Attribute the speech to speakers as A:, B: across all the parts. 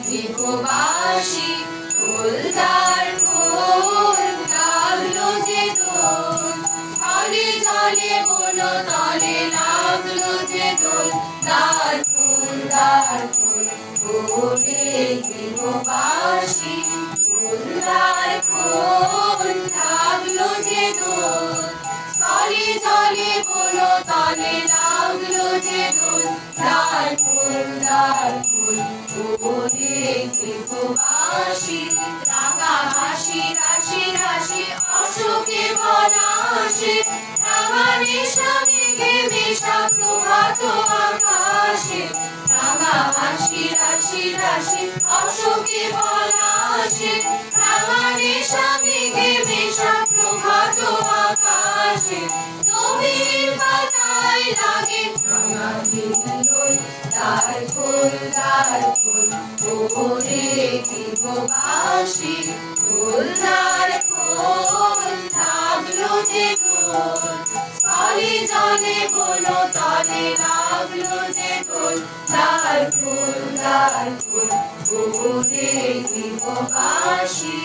A: দীপবাসী ফুলদার ফুল লাগলো যে দোল, স্থলে জলে বন তলে লাগলো যে দোল, দার ফুল ওরে দীপবাসী ফুলদার ফুল লাগলো যে দোল, স্থলে জলে বন তলে লাগলো যে দোল, দার ফুল ওরে দীপবাসী রাঙা হাসি রাশি রাশি অশোকে পলাশে, রাঙা নেশা মেঘে মেশা প্রভাত আকাশে, রাঙা হাসি রাশি রাশি অশোকে পলাশে, রাঙা নেশা মেঘে মেশা প্রভাত আকাশে, নবীন পাতায় লাগে রাঙা হিন্দোল, তার ফুল ওরে দীপবাসী ফুলদার ফুল লাগলো যে দোল, স্থলে জলে বন তলে লাগলো যে দোল, তার ফুল ওরে দীপবাসী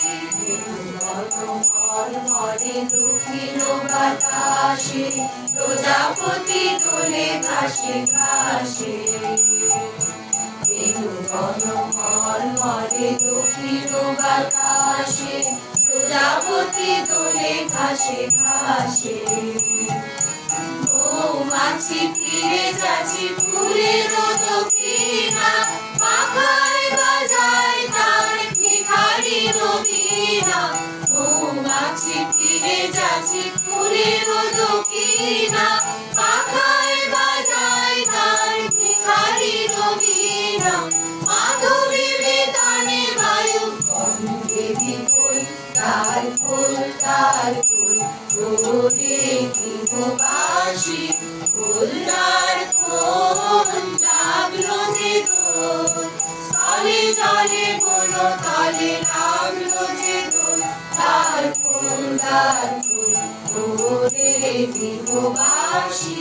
A: ঘরে দক্ষিণ বাতাসে, প্রজাপতি দোলে ঘাসে ঘাসে, ঘরে দক্ষিণ বাতাসে, প্রজাপতি দোলে ঘাসে ঘাসে, মৌমাছি ফিরে যাচ্ছে ফুলের দক্ষিণা, পাখায় বাজায় তার ভিখারির বীণা, মৌমাছি ফিরে যাচ্ছে ফুলের দক্ষিণা, পাখায় বাজায় তার ভিখারির বীণা, মাধবী বিতানে বায়ু গন্ধে বিপুল, তার ফুল ওরে দীপবাসী ফুলদার ফুল লাগলো যে দোল, স্থলে জলে বন তলে লাগলো যে দোল, তার ফুল ওরে দীপবাসী।